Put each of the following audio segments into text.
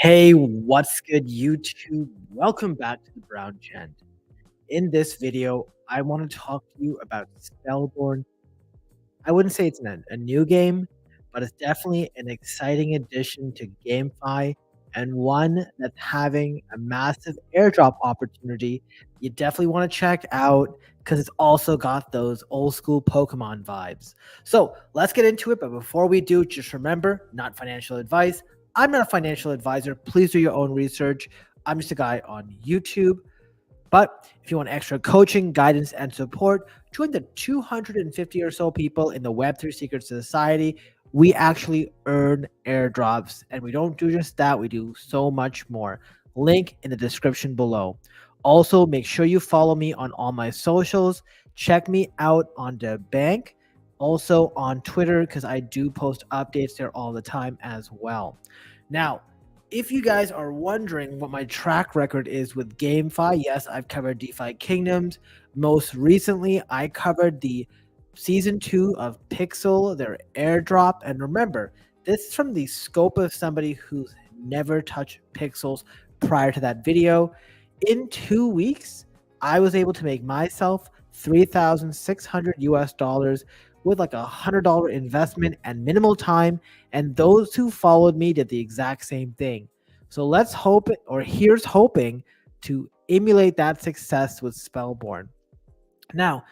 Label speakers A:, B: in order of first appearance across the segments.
A: Hey, what's good, YouTube? Welcome back to the Brown Gent. In this video, I want to talk to you about SpellBorne. I wouldn't say it's a new game, but it's definitely an exciting addition to GameFi and one that's having a massive airdrop opportunity you definitely want to check out because it's also got those old school Pokemon vibes. So let's get into it. But before we do, just remember, not financial advice. I'm not a financial advisor. Please do your own research. I'm just a guy on YouTube. But if you want extra coaching, guidance, and support, join the 250 or so people in the Web3 Secret Society. We actually earn airdrops, and we don't do just that, we do so much more. Link in the description below. Also, make sure you follow me on all my socials. Check me out on the bank, also on Twitter, because I do post updates there all the time as well. Now, if you guys are wondering what my track record is with GameFi, yes, I've covered DeFi Kingdoms. Most recently, I covered the Season 2 of Pixel, their airdrop. And remember, this is from the scope of somebody who's never touched pixels prior to that video. In 2 weeks, I was able to make myself 3,600 US dollars with like $100 investment and minimal time. And those who followed me did the exact same thing. So let's hope, or here's hoping to emulate that success with SpellBorne. Now,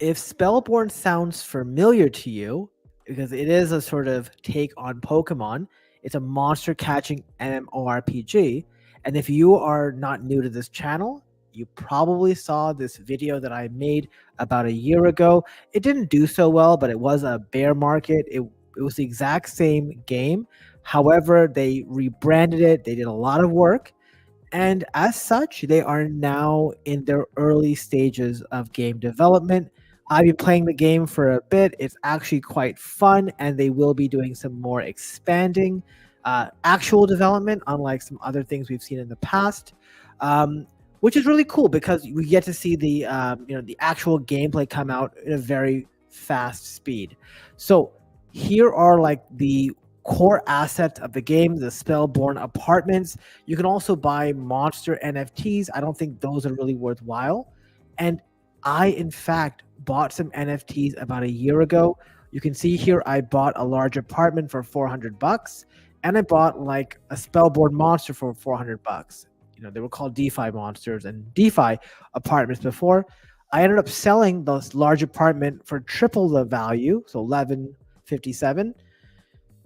A: if SpellBorne sounds familiar to you, because it is a sort of take on Pokemon, it's a monster catching MMORPG. And if you are not new to this channel, you probably saw this video that I made about a year ago. It didn't do so well, but it was a bear market. It was the exact same game. However, they rebranded it. They did a lot of work. And as such, they are now in their early stages of game development. I've been playing the game for a bit. It's actually quite fun, and they will be doing some more expanding actual development, unlike some other things we've seen in the past. Which is really cool because we get to see the the actual gameplay come out at a very fast speed. So here are like the core assets of the game, the SpellBorne apartments. You can also buy monster NFTs. I don't think those are really worthwhile. And I, in fact, bought some NFTs about a year ago. You can see here I bought a large apartment for $400, and I bought like a SpellBorne monster for $400. They were called DeFi monsters and DeFi apartments before. I ended up selling this large apartment for triple the value, so 1157,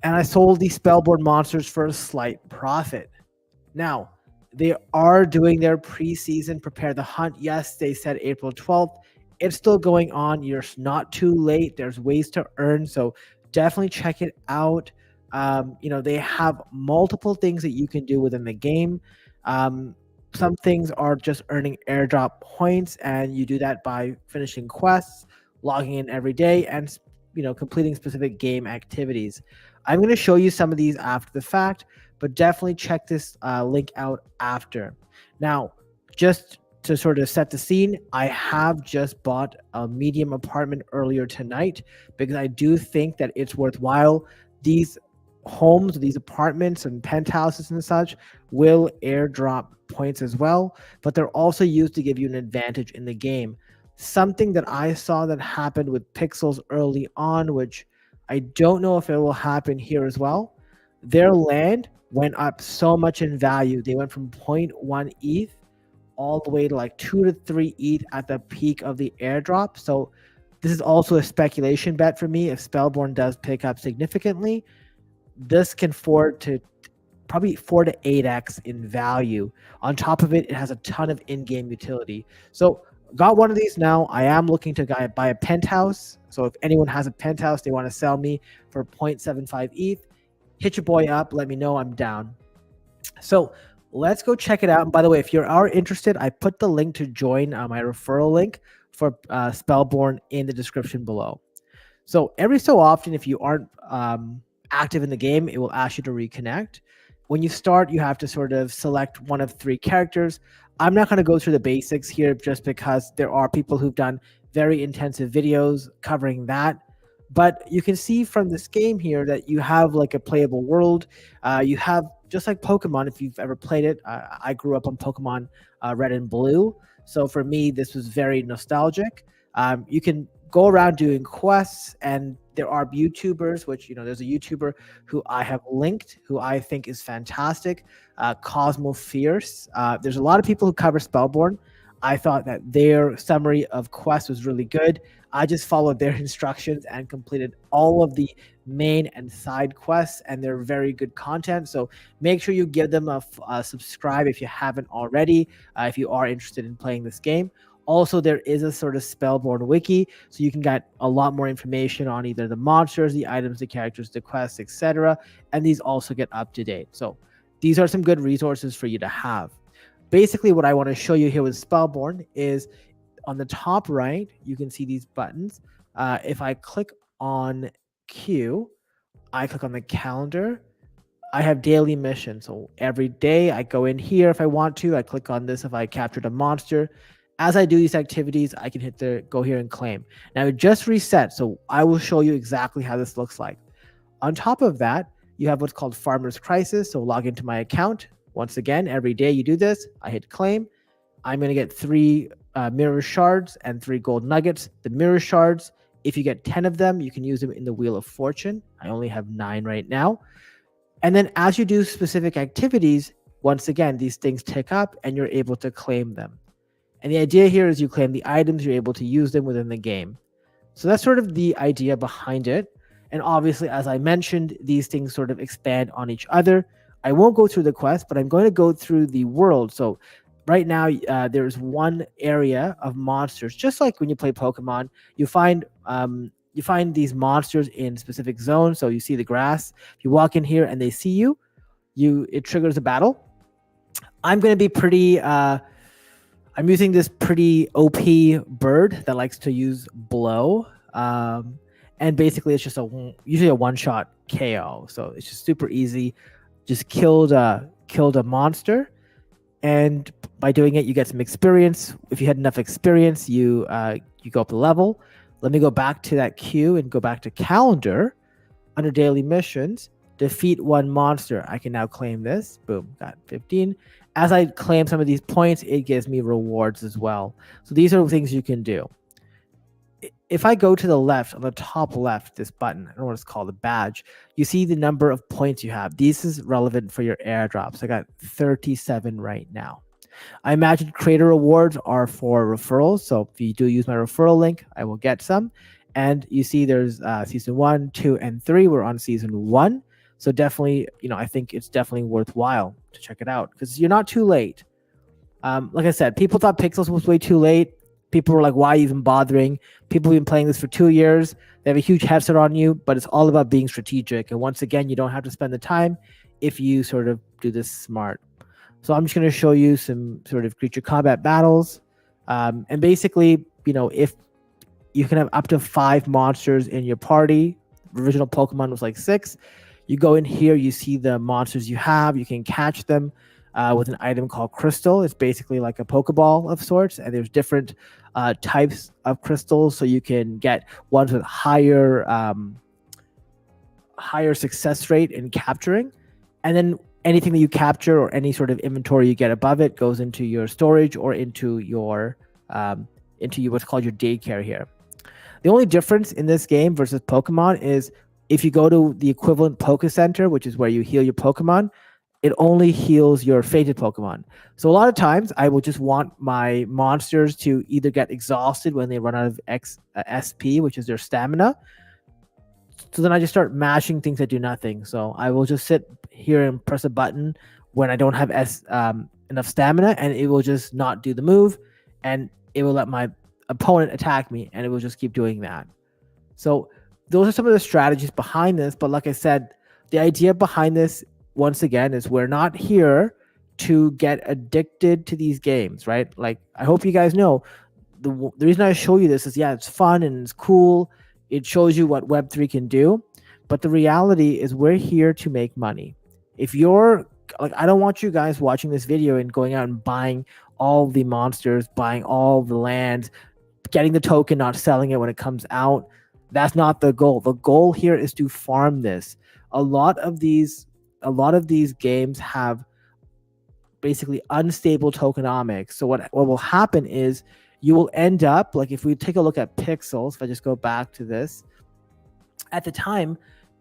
A: and I sold these SpellBorne monsters for a slight profit. Now, they are doing their preseason Prepare the Hunt. Yes, they said April 12th. It's still going on. You're not too late. There's ways to earn, so definitely check it out. They have multiple things that you can do within the game. Some things are just earning airdrop points, and you do that by finishing quests, logging in every day, and completing specific game activities. I'm going to show you some of these after the fact, but definitely check this link out after. Now, just to sort of set the scene, I have just bought a medium apartment earlier tonight because I do think that it's worthwhile. These homes, these apartments and penthouses and such will airdrop points as well, but they're also used to give you an advantage in the game. Something that I saw that happened with Pixels early on, which I don't know if it will happen here as well. Their land went up so much in value. They went from 0.1 ETH all the way to like 2 to 3 ETH at the peak of the airdrop. So this is also a speculation bet for me. If SpellBorne does pick up significantly, this can afford to probably 4 to 8x in value. On top of it, it has a ton of in-game utility. So got one of these now. I am looking to buy a penthouse. So if anyone has a penthouse they want to sell me for 0.75 ETH, hit your boy up. Let me know. I'm down. So let's go check it out. And by the way, if you are interested, I put the link to join my referral link for SpellBorne in the description below. So every so often, if you aren't active in the game, it will ask you to reconnect. When you start, you have to sort of select one of 3 characters. I'm not going to go through the basics here just because there are people who've done very intensive videos covering that. But you can see from this game here that you have like a playable world. You have just like Pokemon, if you've ever played it, I grew up on Pokemon Red and Blue. So for me, this was very nostalgic. You can go around doing quests, and there are YouTubers, which, there's a YouTuber who I have linked, who I think is fantastic, Cosmo Fierce. There's a lot of people who cover Spellborne. I thought that their summary of quests was really good. I just followed their instructions and completed all of the main and side quests, and they're very good content. So make sure you give them a subscribe if you haven't already, if you are interested in playing this game. Also, there is a sort of Spellborne wiki, so you can get a lot more information on either the monsters, the items, the characters, the quests, etc. And these also get up to date. So these are some good resources for you to have. Basically, what I want to show you here with Spellborne is on the top right, you can see these buttons. If I click on Q, I click on the calendar. I have daily missions. So every day I go in here if I want to. I click on this if I captured a monster. As I do these activities, I can hit the go here and claim. Now it just reset, so I will show you exactly how this looks like. On top of that, you have what's called Farmer's Crisis. So log into my account. Once again, every day you do this, I hit claim. I'm going to get 3 mirror shards and 3 gold nuggets. The mirror shards, if you get 10 of them, you can use them in the Wheel of Fortune. I only have 9 right now. And then as you do specific activities, once again, these things tick up and you're able to claim them. And the idea here is you claim the items, you're able to use them within the game. So that's sort of the idea behind it. And obviously, as I mentioned, these things sort of expand on each other. I won't go through the quest, but I'm going to go through the world. So right now, there's one area of monsters, just like when you play Pokemon. You find these monsters in specific zones. So you see the grass. If you walk in here and they see you, it triggers a battle. I'm going to be pretty. I'm using this pretty OP bird that likes to use blow. And basically, it's just usually a one-shot KO. So it's just super easy. Just killed a monster. And by doing it, you get some experience. If you had enough experience, you go up the level. Let me go back to that queue and go back to calendar. Under daily missions, defeat 1 monster. I can now claim this. Boom, got 15. As I claim some of these points, it gives me rewards as well. So these are things you can do. If I go to the left, on the top left, this button, I don't know what it's called, the badge, you see the number of points you have. This is relevant for your airdrops. I got 37 right now. I imagine creator rewards are for referrals. So if you do use my referral link, I will get some. And you see there's season 1, 2, and 3. We're on season 1. So definitely, I think it's definitely worthwhile to check it out because you're not too late. Like I said, people thought Pixels was way too late. People were like, why even bothering? People have been playing this for 2 years. They have a huge head start on you, but it's all about being strategic. And once again, you don't have to spend the time if you sort of do this smart. So I'm just going to show you some sort of creature combat battles. And basically, if you can have up to 5 monsters in your party, original Pokemon was like 6. You go in here, you see the monsters you have. You can catch them with an item called Crystal. It's basically like a Pokeball of sorts, and there's different types of crystals. So you can get ones with higher success rate in capturing, and then anything that you capture or any sort of inventory you get above it goes into your storage or into what's called your daycare here. The only difference in this game versus Pokemon is if you go to the equivalent Poke Center, which is where you heal your Pokemon, it only heals your fated Pokemon. So a lot of times I will just want my monsters to either get exhausted when they run out of SP, which is their stamina. So then I just start mashing things that do nothing. So I will just sit here and press a button when I don't have enough stamina, and it will just not do the move, and it will let my opponent attack me, and it will just keep doing that. So those are some of the strategies behind this. But like I said, the idea behind this, once again, is we're not here to get addicted to these games, right? Like, I hope you guys know the reason I show you this is, yeah, it's fun and it's cool. It shows you what Web3 can do. But the reality is we're here to make money. If you're like, I don't want you guys watching this video and going out and buying all the monsters, buying all the land, getting the token, not selling it when it comes out. That's not the goal. The goal here is to farm this. A lot of these a lot of these games have basically unstable tokenomics. So what will happen is you will end up, like if we take a look at Pixels, if I just go back to this, at the time,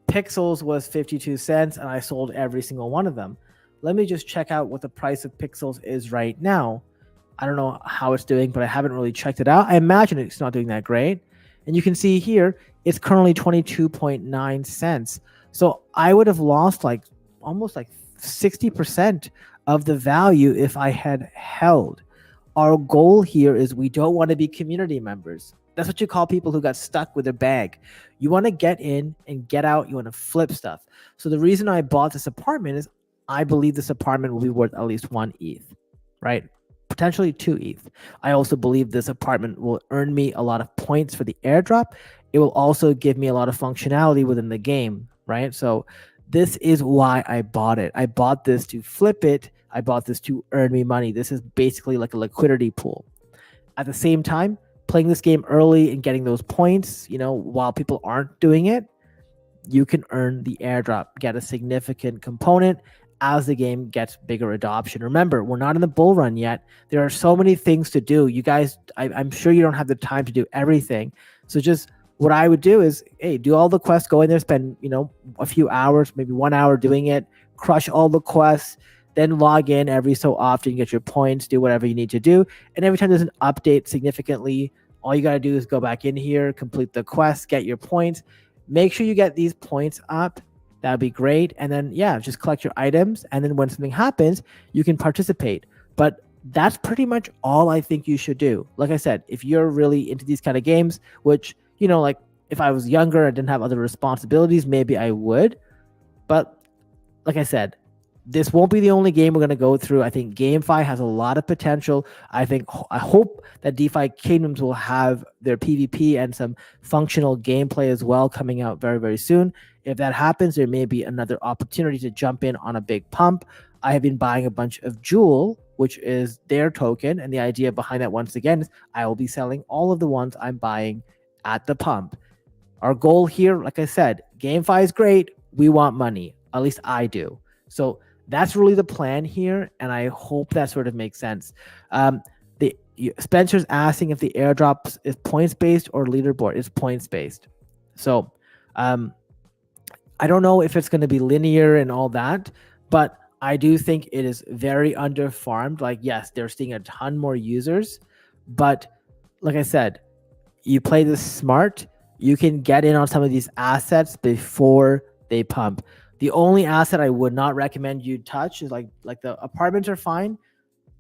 A: Pixels was 52 cents and I sold every single one of them. Let me just check out what the price of Pixels is right now. I don't know how it's doing, but I haven't really checked it out. I imagine it's not doing that great. And you can see here, it's currently 22.9 cents. So I would have lost like almost like 60% of the value if I had held. Our goal here is we don't want to be community members. That's what you call people who got stuck with a bag. You want to get in and get out. You want to flip stuff. So the reason I bought this apartment is I believe this apartment will be worth at least 1 ETH, right? Potentially 2 ETH. I also believe this apartment will earn me a lot of points for the airdrop. It will also give me a lot of functionality within the game, right? So this is why I bought it. I bought this to flip it. I bought this to earn me money. This is basically like a liquidity pool. At the same time, playing this game early and getting those points, you know, while people aren't doing it, you can earn the airdrop, get a significant component as the game gets bigger adoption. Remember, we're not in the bull run yet. There are so many things to do. You guys, I'm sure you don't have the time to do everything. So just what I would do is, hey, do all the quests, go in there, spend, you know, a few hours, maybe 1 hour doing it, crush all the quests, then log in every so often, get your points, do whatever you need to do. And every time there's an update significantly, all you got to do is go back in here, complete the quest, get your points. Make sure you get these points up. That'd be great. And then, yeah, just collect your items. And then when something happens, you can participate. But that's pretty much all I think you should do. Like I said, if you're really into these kind of games, which, you know, like if I was younger and didn't have other responsibilities, maybe I would. But like I said, this won't be the only game we're going to go through. I think GameFi has a lot of potential. I hope that DeFi Kingdoms will have their PvP and some functional gameplay as well coming out very, very soon. If that happens, there may be another opportunity to jump in on a big pump. I have been buying a bunch of Jewel, which is their token. And the idea behind that, once again, is I will be selling all of the ones I'm buying at the pump. Our goal here, like I said, GameFi is great. We want money. At least I do. So that's really the plan here, and I hope that sort of makes sense. Spencer's asking if the airdrop is points-based or leaderboard. It's points-based. So I don't know if it's going to be linear and all that, but I do think it is very under-farmed. Like, yes, they're seeing a ton more users, but like I said, you play this smart, you can get in on some of these assets before they pump. The only asset I would not recommend you touch is like the apartments are fine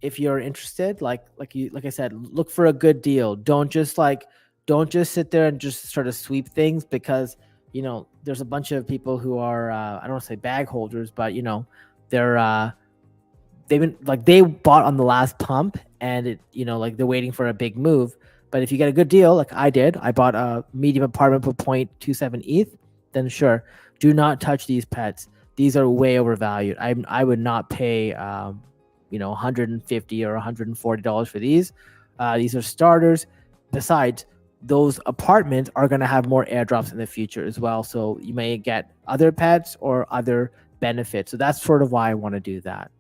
A: if you're interested. Like I said, look for a good deal. Don't just sit there and just sort of sweep things, because you know there's a bunch of people who are I don't want to say bag holders, but you know they bought on the last pump, and it, you know, like they're waiting for a big move. But if you get a good deal, like I did, I bought a medium apartment for 0.27 ETH, then sure. Do not touch these pets. These are way overvalued. I would not pay, you know, $150 or $140 for these. These are starters. Besides, those apartments are going to have more airdrops in the future as well. So you may get other pets or other benefits. So that's sort of why I want to do that.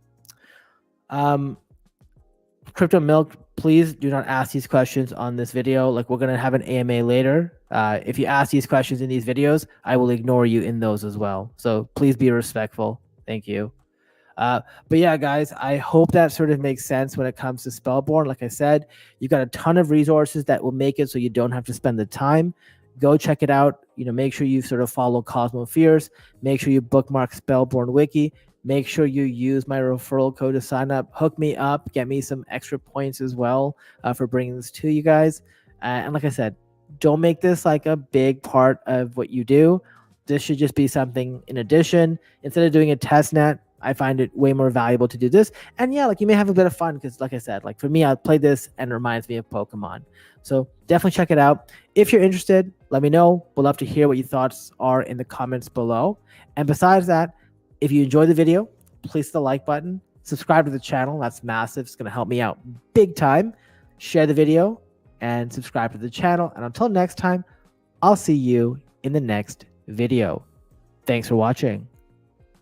A: Crypto Milk, please do not ask these questions on this video. Like, we're going to have an AMA later. If you ask these questions in these videos, I will ignore you in those as well. So please be respectful. Thank you. But yeah, guys, I hope that sort of makes sense when it comes to SpellBorne. Like I said, you got a ton of resources that will make it so you don't have to spend the time. Go check it out. You know, make sure you sort of follow Cosmo Fears. Make sure you bookmark SpellBorne Wiki. Make sure you use my referral code to sign up. Hook me up. Get me some extra points as well for bringing this to you guys. And like I said, don't make this like a big part of what you do. This should just be something in addition. Instead of doing a test net, I find it way more valuable to do this. And yeah, like you may have a bit of fun because like I said, like for me, I play this and it reminds me of Pokemon. So definitely check it out. If you're interested, let me know. We'd love to hear what your thoughts are in the comments below. And besides that, if you enjoyed the video, please hit the like button, subscribe to the channel. That's massive. It's going to help me out big time. Share the video and subscribe to the channel. And until next time, I'll see you in the next video. Thanks for watching.